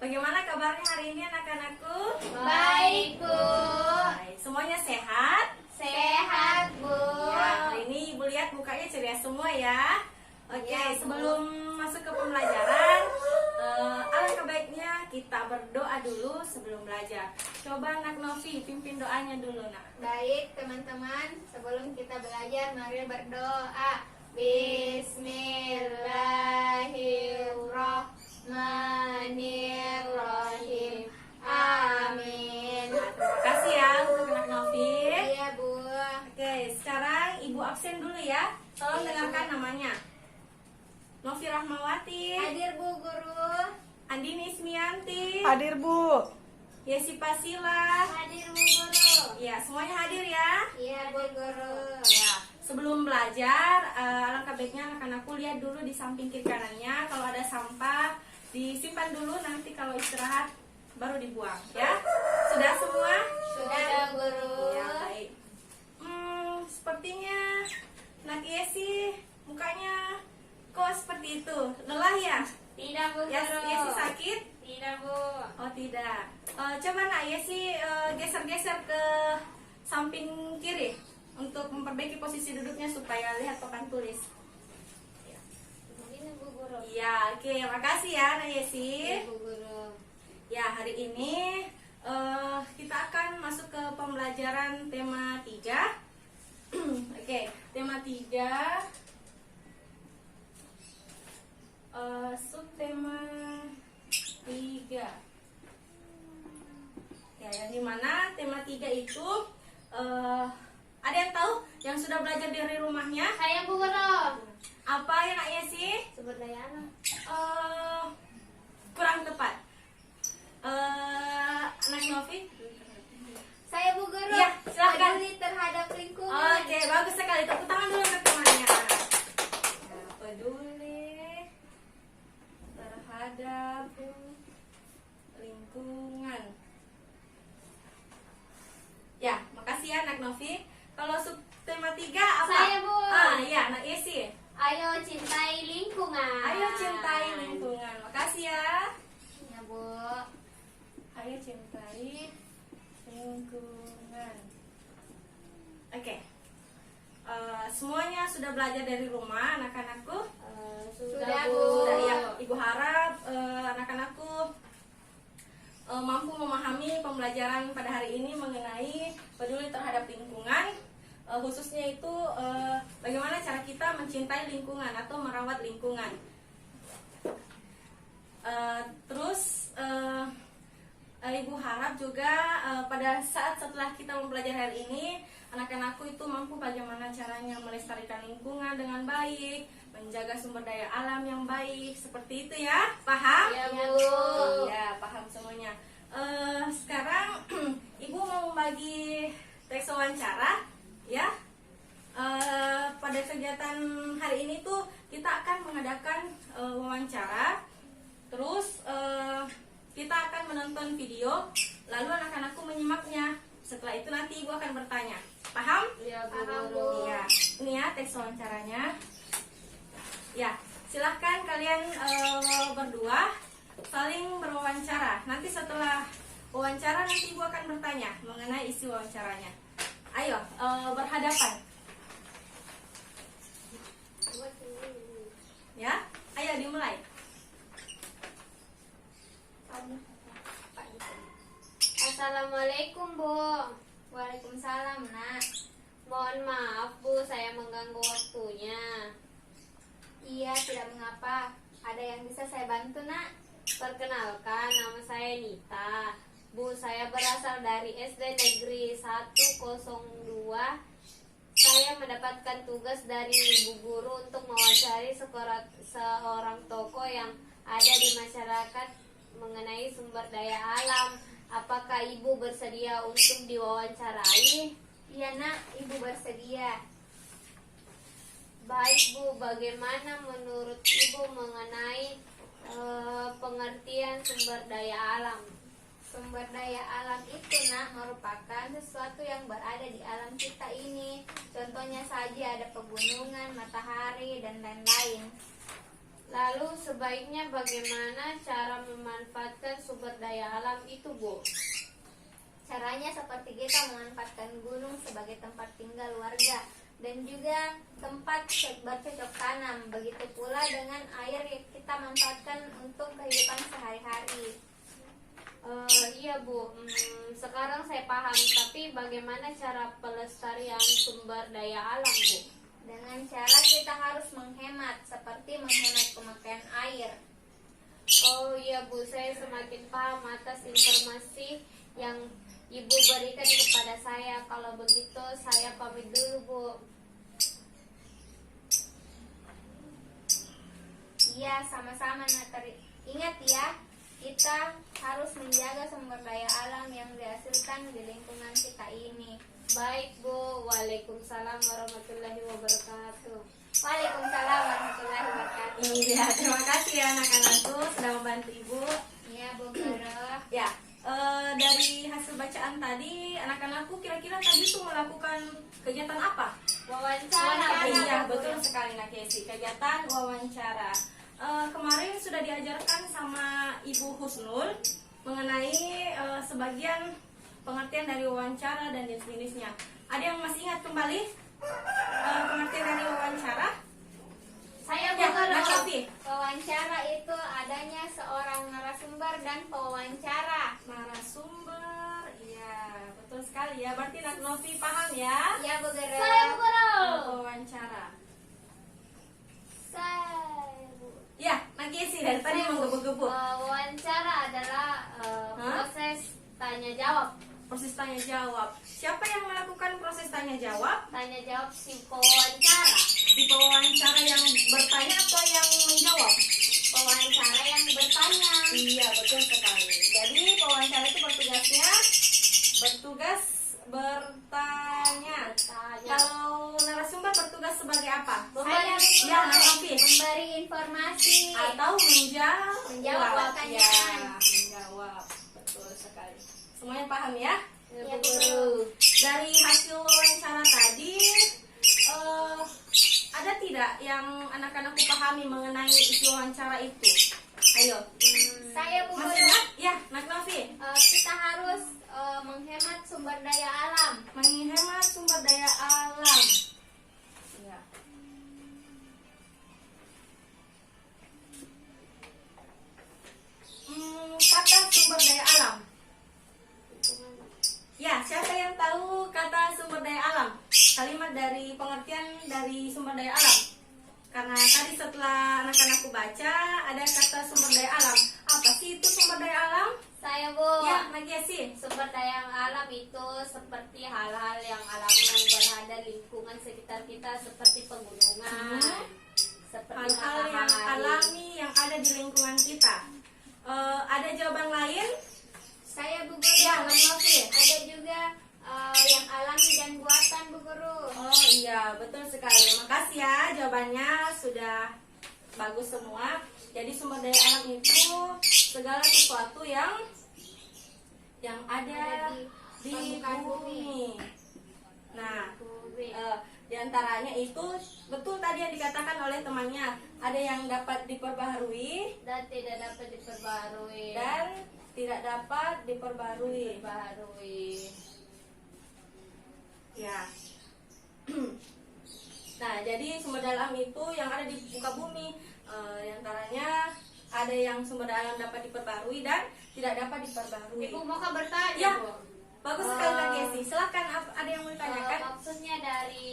Bagaimana kabarnya hari ini anak-anakku? Baik, Bu. Baik, semuanya sehat? Sehat, Bu. Ya, hari ini Ibu lihat mukanya ceria semua ya. Oke, Ya, Bu. sebelum masuk ke pembelajaran, alangkah baiknya kita berdoa dulu sebelum belajar. Coba Nak Novi pimpin doanya dulu, Nak. Baik, teman-teman. Sebelum kita belajar, mari berdoa. Bismillahirrahmanirrahim. Amin. Nah, terima kasih ya untuk Nak Novi. Iya, Bu. Oke, sekarang Ibu absen dulu ya. Tolong Iya, dengarkan namanya. Novi Rahmawati, Hadir, Bu Guru. Andini Ismianti, Hadir, Bu. Yesi Pasila. Hadir, Bu Guru. Ya, semuanya hadir ya. Iya, Bu Guru. Ya, sebelum belajar, alangkah baiknya anak-anakku lihat dulu di samping kiri kanannya. Kalau ada sampah, disimpan dulu. Nanti kalau istirahat baru dibuang. Ya, sudah semua? Sudah, Bu Guru. Ya, baik. Sepertinya Nak Yesi mukanya kok seperti itu? Lelah ya? Tidak, Bu Ya, Guru. Yesi sakit? Tidak, Bu. Oh tidak. Coba Nak Yesi geser-geser ke samping kiri untuk memperbaiki posisi duduknya supaya lihat papan tulis. Ini, Bu Guru. Iya, oke, makasih ya Nak Yesi. Iya, Bu Guru. Ya, hari ini kita akan masuk ke pembelajaran tema 3. Oke, tema 3. Subtema 3. Ya, yang dimana tema 3 itu ada yang tahu yang sudah belajar dari rumahnya? Saya, Bu Guru. Apa ya Nak Yesi? Sumber daya alam. Kurang tepat. Anak Novi? Saya, Bu Guru. Iya, silakan. Peduli terhadap lingkungan. Oke, bagus sekali. Tepuk tangan dulu untuk temannya. Ya, peduli terhadap lingkungan. Ya, makasih ya Nak Novi. Kalau subtema 3 apa? Saya, Bu. Iya, Nak Yesi. Ayo cintai lingkungan. Ayo cintai lingkungan. Makasih ya. Ya, Bu. Ayo cintai lingkungan. Oke. Semuanya sudah belajar dari rumah, anak-anakku? Sudah, Bu. Sudah ya. Ibu harap anak-anakku mampu memahami pembelajaran pada hari ini mengenai peduli terhadap lingkungan, khususnya itu bagaimana cara kita mencintai lingkungan atau merawat lingkungan. Terus Ibu harap juga pada saat setelah kita mempelajari hal ini, anak-anakku itu mampu bagaimana caranya melestarikan lingkungan dengan baik, menjaga sumber daya alam yang baik, seperti itu ya, paham? Ya, Bu. Iya, paham semuanya. Sekarang Ibu mau membagi teks wawancara, ya. Pada kegiatan hari ini tuh kita akan mengadakan wawancara, terus kita akan menonton video, lalu anak-anakku menyimaknya. Setelah itu nanti Ibu akan bertanya. Paham? Ya, Bu Paham, Guru. Iya. Ini ya teks wawancaranya. Ya, silahkan kalian berdua saling berwawancara. Nanti setelah wawancara nanti Ibu akan bertanya mengenai isi wawancaranya. Ayo, berhadapan. Ya, ayo dimulai. Assalamualaikum, Bu. Waalaikumsalam, Nak. Mohon maaf, Bu, saya mengganggu waktunya. Iya, tidak mengapa. Ada yang bisa saya bantu, Nak? Perkenalkan, nama saya Nita. Bu, saya berasal dari SD Negeri 102. Saya mendapatkan tugas dari Ibu Guru untuk mewawancari seorang tokoh yang ada di masyarakat mengenai sumber daya alam. Apakah Ibu bersedia untuk diwawancarai? Iya, Nak, Ibu bersedia. Baik, Bu, bagaimana menurut Ibu mengenai pengertian sumber daya alam? Sumber daya alam itu, Nak, merupakan sesuatu yang berada di alam kita ini. Contohnya saja ada pegunungan, matahari, dan lain-lain. Lalu sebaiknya bagaimana cara memanfaatkan sumber daya alam itu, Bu? Caranya seperti kita memanfaatkan gunung sebagai tempat tinggal warga dan juga tempat bercocok tanam. Begitu pula dengan air yang kita manfaatkan untuk kehidupan sehari-hari. Iya, Bu. Sekarang saya paham. Tapi bagaimana cara pelestarian sumber daya alam, Bu? Dengan cara kita harus menghemat, seperti menghemat pemakaian air. Oh iya, Bu, saya semakin paham atas informasi yang Ibu berikan kepada saya. Kalau begitu saya pamit dulu, Bu. Iya, sama-sama, Natari. Ingat ya, kita harus menjaga sumber daya alam yang dihasilkan di lingkungan kita ini. Baik, Bu. Waalaikumsalam warahmatullahi wabarakatuh. Waalaikumsalam warahmatullahi wabarakatuh. Iya, terima kasih ya anak-anakku sudah membantu Ibu. Iya, Bu Guru. Ya, dari hasil bacaan tadi, anak-anakku kira-kira tadi tuh melakukan kegiatan apa? Wawancara. Iya, betul sekali Nak Yesi. Kegiatan wawancara. Kemarin sudah diajarkan sama Ibu Husnul mengenai sebagian pengertian dari wawancara dan jenis-jenisnya. Ada yang masih ingat kembali pengertian dari wawancara? Saya Ya, bukan Nak Novi. wawancara itu adanya seorang narasumber dan pewawancara. Narasumber, iya betul sekali ya. Berarti Nak Novi paham ya? Ya, Bu Guru. Wawancara. Saya, Bu. Ya, Nak Yesi dari tadi menggebu-gebu. Wawancara adalah proses tanya jawab. Proses tanya jawab. Siapa yang melakukan proses tanya jawab? Tanya jawab si pewawancara. Di pewawancara yang bertanya atau yang menjawab? Pewawancara yang bertanya. Iya, betul sekali. Jadi pewawancara itu bertugas bertanya. Kalau narasumber bertugas sebagai apa? Saya Ya, Nak Novi. memberi informasi Atau menjawab pertanyaan. Ya, menjawab. Betul sekali. Semuanya paham ya? Ya, Bu. Dari hasil wawancara tadi, ada tidak yang anak-anakku pahami mengenai isi wawancara itu? Ayo. Saya, Bu Masih Guru. ingat? Ya, Nak Novi. Kita harus menghemat sumber daya alam. Menghemat sumber daya alam. Ya. Kata sumber daya alam. Ya, siapa yang tahu kata sumber daya alam? Kalimat dari pengertian dari sumber daya alam. Karena tadi setelah anak-anakku baca ada kata sumber daya alam. Apa sih itu sumber daya alam? Saya, Bu. Ya, Nak Yesi. Sumber daya alam itu seperti hal-hal yang alami yang berada di lingkungan sekitar kita, seperti pegunungan, seperti Hal-hal yang matahari. alami yang ada di lingkungan kita. Ada jawaban lain? Saya, Bu Guru. Ya, Nak Novi. Ada juga yang alami dan buatan, Bu Guru. Oh iya, betul sekali. Makasih ya jawabannya sudah bagus semua. Jadi sumber daya alam itu segala sesuatu yang ada di permukaan bumi. Nah, Bumi. di antaranya itu betul tadi yang dikatakan oleh temannya, ada yang dapat diperbaharui Dan tidak dapat diperbarui. dan tidak dapat diperbarui. Ya. Nah, jadi sumber daya alam itu yang ada di muka bumi, di antaranya ada yang sumber daya alam dapat diperbarui dan tidak dapat diperbarui. Ibu mau bertanya, Ya, Bu? bagus sekali Kak Yesi. Silakan, ada yang mau ditanyakan? Maksudnya dari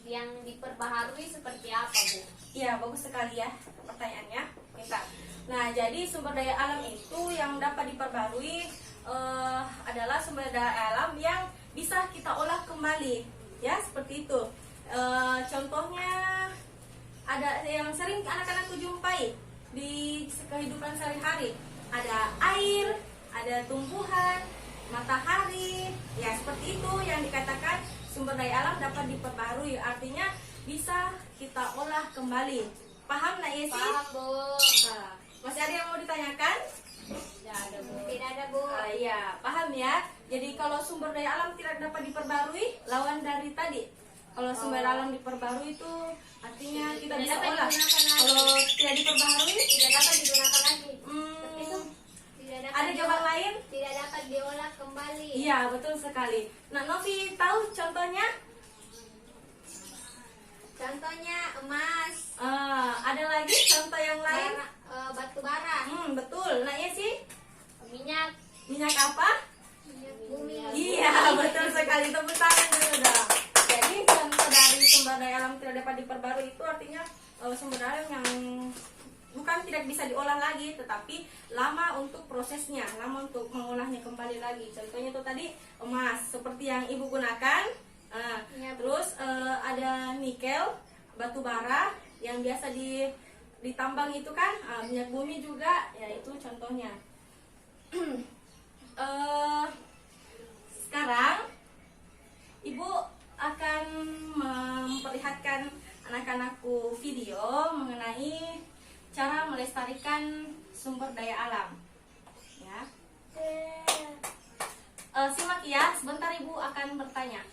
yang diperbaharui seperti apa, Bu? Iya, bagus sekali ya pertanyaannya. Minta. Nah, jadi sumber daya alam itu yang dapat diperbarui adalah sumber daya alam yang bisa kita olah kembali, ya seperti itu. Contohnya ada yang sering anak-anakku jumpai di kehidupan sehari-hari. Ada air, ada tumbuhan, matahari, ya seperti itu yang dikatakan sumber daya alam dapat diperbarui. Artinya bisa kita olah kembali. Paham Nak Yesi? Paham, Bu. Nah, masih ada yang mau ditanyakan? Tidak ada, Bu. Tidak ada, Bu. Iya, paham ya. Jadi kalau sumber daya alam tidak dapat diperbarui, lawan dari tadi Kalau sumber alam diperbarui itu artinya kita Tidak bisa dapat olah. digunakan lagi. Kalau tidak diperbarui, Tidak dapat digunakan lagi. hmm, Itu tidak dapat ada jawaban lain? tidak dapat diolah kembali. Iya, betul sekali. Nah, Novi tahu contohnya? Contohnya emas, Ada lagi contoh yang lain? batu bara, Betul. Nah, ya sih. minyak Minyak apa? bumi. Iya, betul sekali. Tepuk tangan dulu dong. Jadi contoh dari sumber daya alam tidak dapat diperbarui itu artinya sumber daya alam yang bukan tidak bisa diolah lagi, tetapi lama untuk prosesnya, lama untuk mengolahnya kembali lagi. Contohnya itu tadi emas, seperti yang ibu gunakan. Iya, Bu. Terus ada nikel, batu bara yang biasa ditambang itu kan, minyak bumi juga, ya itu contohnya. Sekarang ibu akan memperlihatkan anak-anakku video mengenai cara melestarikan sumber daya alam. Ya, simak ya. Sebentar ibu akan bertanya.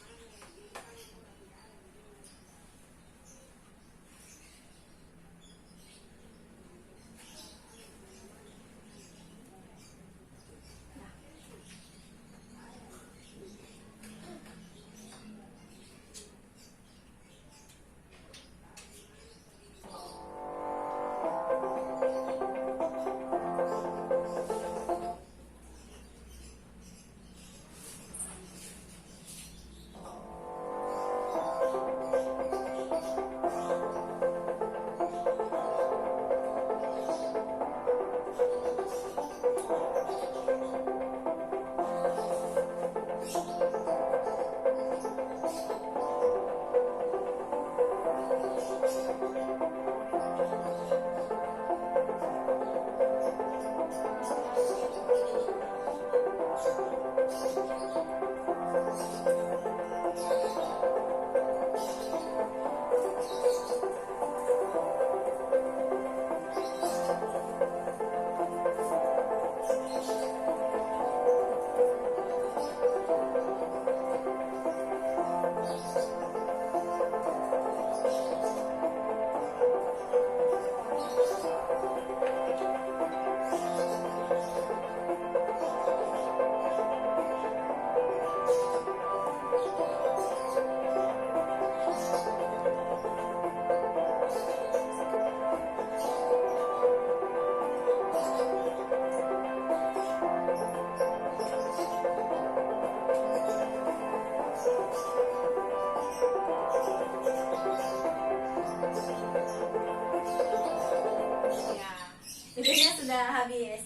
Videonya sudah habis.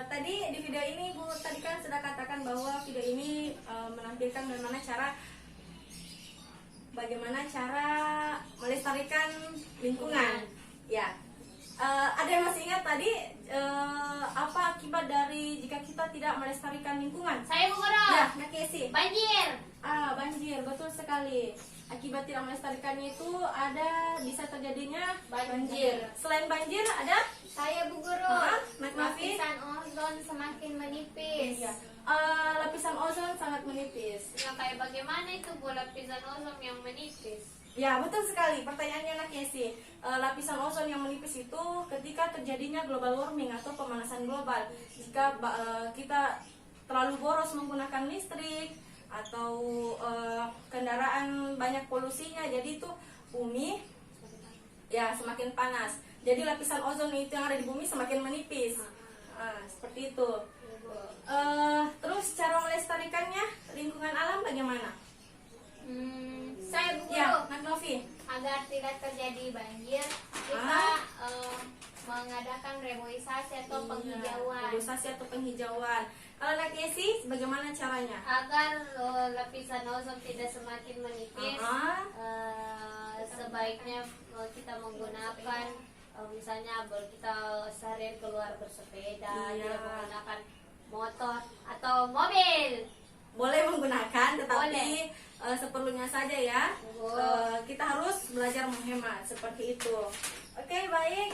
Tadi di video ini Bu tadi kan sudah katakan bahwa video ini menampilkan bagaimana cara melestarikan lingkungan. Ya. Ada yang masih ingat tadi apa akibat dari jika kita tidak melestarikan lingkungan? Saya Bu Guru. Ya, Nak Yesi. Banjir. Banjir, betul sekali. Akibat tidak melestarikannya itu bisa terjadinya banjir. Selain banjir ada Saya Bu Guru. Nak Novi? Lapisan ozon semakin menipis. Iya. Lapisan ozon sangat menipis. Nah, kayak bagaimana itu Bu lapisan ozon yang menipis? Ya, betul sekali. Pertanyaannya Nak Yesi. Lapisan ozon yang menipis itu ketika terjadinya global warming atau pemanasan global. Jika kita terlalu boros menggunakan listrik atau kendaraan banyak polusinya, jadi itu bumi ya semakin panas. Jadi lapisan ozon itu yang ada di bumi semakin menipis. Seperti itu. Terus cara melestarikannya lingkungan alam bagaimana? Saya Bu Guru. Ya, Nak Novi. Agar tidak terjadi banjir, kita mengadakan reboisasi atau penghijauan. Reboisasi atau penghijauan. Kalau Nak Yesi, bagaimana caranya? Agar lapisan ozon tidak semakin menipis, sebaiknya kita menggunakan misalnya kita sehari keluar bersepeda, tidak menggunakan motor atau mobil. Boleh menggunakan, tetapi seperlunya saja ya. Kita harus belajar menghemat seperti itu. Oke, baik.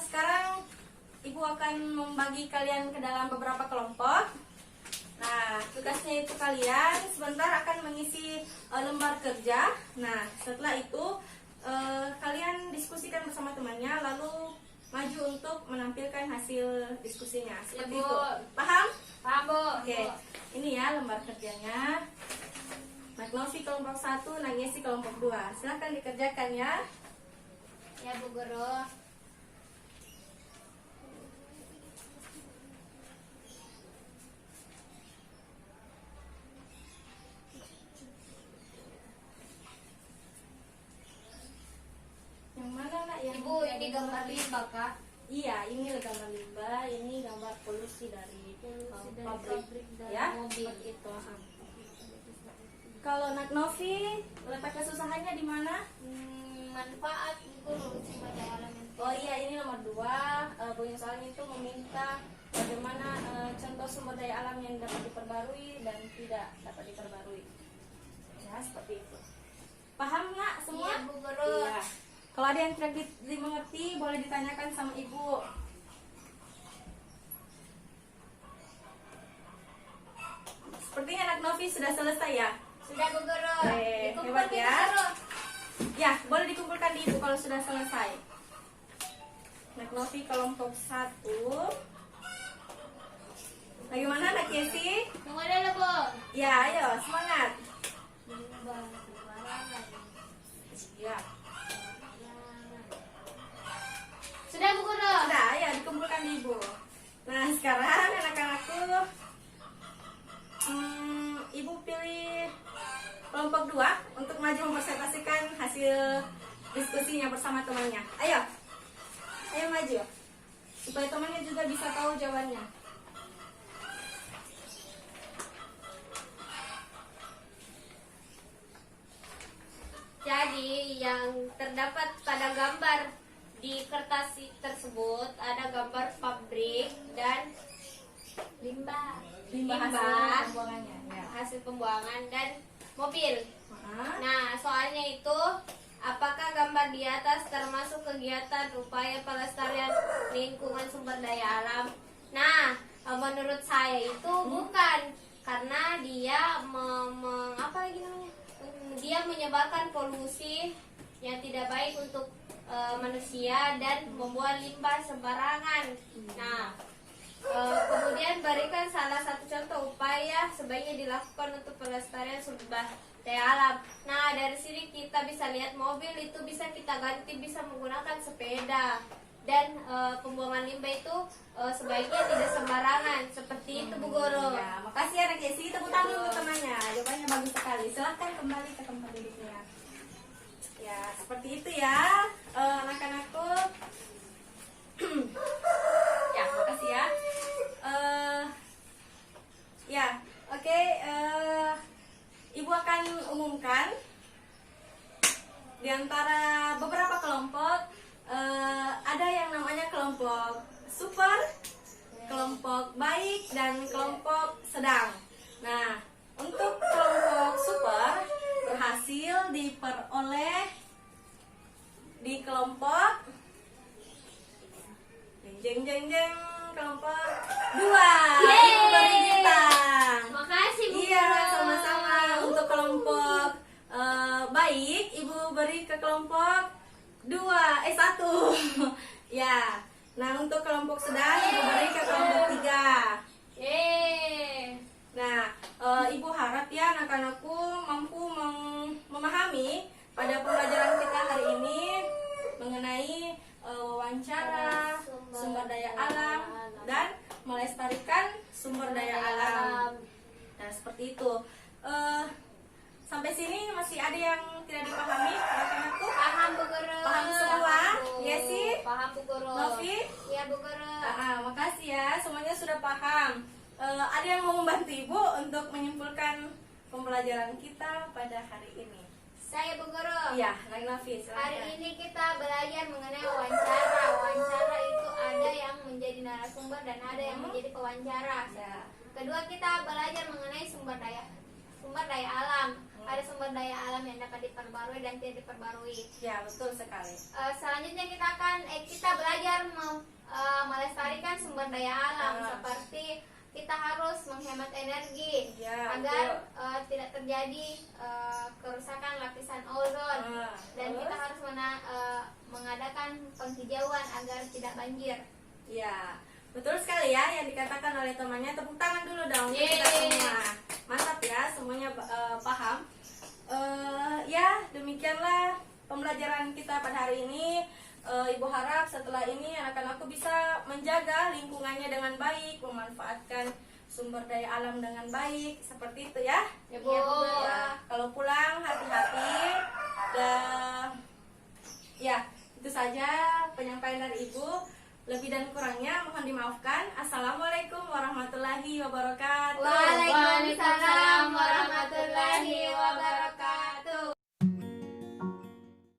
Sekarang Ibu akan membagi kalian ke dalam beberapa kelompok. Nah, tugasnya itu kalian sebentar akan mengisi lembar kerja. Nah, setelah itu kalian diskusikan bersama temannya, lalu maju untuk menampilkan hasil diskusinya. Seperti Ya, Bu. itu. Paham? Paham, Bu. Oke. Ini ya lembar kerjanya. Nak Novi kelompok 1, Nak Yesi kelompok 2. Silahkan dikerjakan ya. Ya, Bu Guru. Yang mana nak? Yang Ibu, ini gambar limbah, Kak. Iya, ini gambar limbah, ini gambar polusi dari pabrik dan ya. mobil. Seperti itu. Kalau Nak Novi, letak kesusahannya di mana? Manfaat Guru sumber daya alam yang Oh iya, ini nomor 2. Bunyi soalnya itu meminta bagaimana contoh sumber daya alam yang dapat diperbarui dan tidak dapat diperbarui. Ya, seperti itu. Paham nggak semua? Iya, Bu Guru. Iya. Kalau ada yang tidak dimengerti, boleh ditanyakan sama Ibu. Sepertinya Nak Novi sudah selesai ya? Sudah, Bu Guru. Hebat ya. Bu Guru. Ya, boleh dikumpulkan di Ibu kalau sudah selesai. Nak Novi kelompok 1. Bagaimana Nak Yesi? Tunggu dulu, Bu. Ya, ayo semangat. Limbah sembarangan. Ya. Sudah, Bu Guru. Sudah, ayo dikumpulkan di Ibu. Nah, sekarang anak-anakku, Ibu pilih kelompok 2 untuk maju mempresentasikan hasil diskusinya bersama temannya. Ayo. Ayo maju. Supaya temannya juga bisa tahu jawabannya. Jadi yang terdapat pada gambar di kertas tersebut ada gambar pabrik dan limbah Hasil pembuangannya. Ya. hasil pembuangan dan mobil. Nah, Nah, soalnya itu apakah gambar di atas termasuk kegiatan upaya pelestarian lingkungan sumber daya alam? Nah, menurut saya itu bukan, karena dia apa lagi namanya? Dia menyebarkan polusi yang tidak baik untuk manusia dan membuat limbah sembarangan. Nah, kemudian berikan salah satu contoh upaya sebaiknya dilakukan untuk pelestarian sumber daya alam. Nah, dari sini kita bisa lihat mobil itu bisa kita ganti, bisa menggunakan sepeda. Dan pembuangan limbah itu sebaiknya tidak sembarangan. Seperti itu, Bu Guru. ya, makasih ya Nak Yesi. Tepuk tangan untuk temannya. Jawabannya bagus sekali. Silahkan kembali ke tempat duduknya. Ya, seperti itu ya, anak-anakku. Ya, makasih ya. Ya, oke. Ibu akan umumkan di antara beberapa kelompok. Ada yang namanya kelompok super, kelompok baik, dan kelompok sedang. Nah, untuk kelompok super berhasil diperoleh di kelompok jeng kelompok 2. Yeay. Ibu beri bintang. Makasih, Bu Iya, Guru. sama-sama. Untuk kelompok baik, Ibu beri ke kelompok 1. Ya. Nah, untuk kelompok sedang Ibu beri ke kelompok 3. Yeay. Nah, Ibu harap ya anak-anakku mampu memahami pada pembelajaran kita hari ini mengenai wawancara, sumber daya alam, dan melestarikan sumber daya alam. Nah, seperti itu. Sampai sini masih ada yang tidak dipahami anak-anakku? Paham, Bu Guru. Paham semua? Iya sih? Paham, Bu Guru. Novi? Iya, Bu Guru. Makasih ya, semuanya sudah paham. Ada yang mau membantu Ibu untuk menyimpulkan pembelajaran kita pada hari ini? Saya, Bu Guru. Iya, Nak Novi, silakan. Hari ini kita belajar mengenai wawancara. Wawancara itu ada yang menjadi narasumber dan ada yang menjadi pewawancara. Ya. Kedua, kita belajar mengenai sumber daya alam. Ada sumber daya alam yang dapat diperbarui dan tidak diperbarui. Ya, betul sekali. Selanjutnya kita belajar melestarikan sumber daya alam seperti kita harus menghemat energi Ya, agar tidak terjadi kerusakan lapisan ozon. Dan terus? kita harus mengadakan penghijauan agar tidak banjir. Ya, betul sekali ya yang dikatakan oleh temannya. Tepuk tangan dulu dong untuk kita Yeay. semua. Mantap ya, semuanya paham. Ya, demikianlah pembelajaran kita pada hari ini. Ibu harap setelah ini anak-anakku bisa menjaga lingkungannya dengan baik, memanfaatkan sumber daya alam dengan baik, seperti itu ya. Ya, Bu. Ya, kalau pulang hati-hati. Dan ya, itu saja penyampaian dari Ibu. Lebih dan kurangnya mohon dimaafkan. Assalamualaikum warahmatullahi wabarakatuh. Waalaikumsalam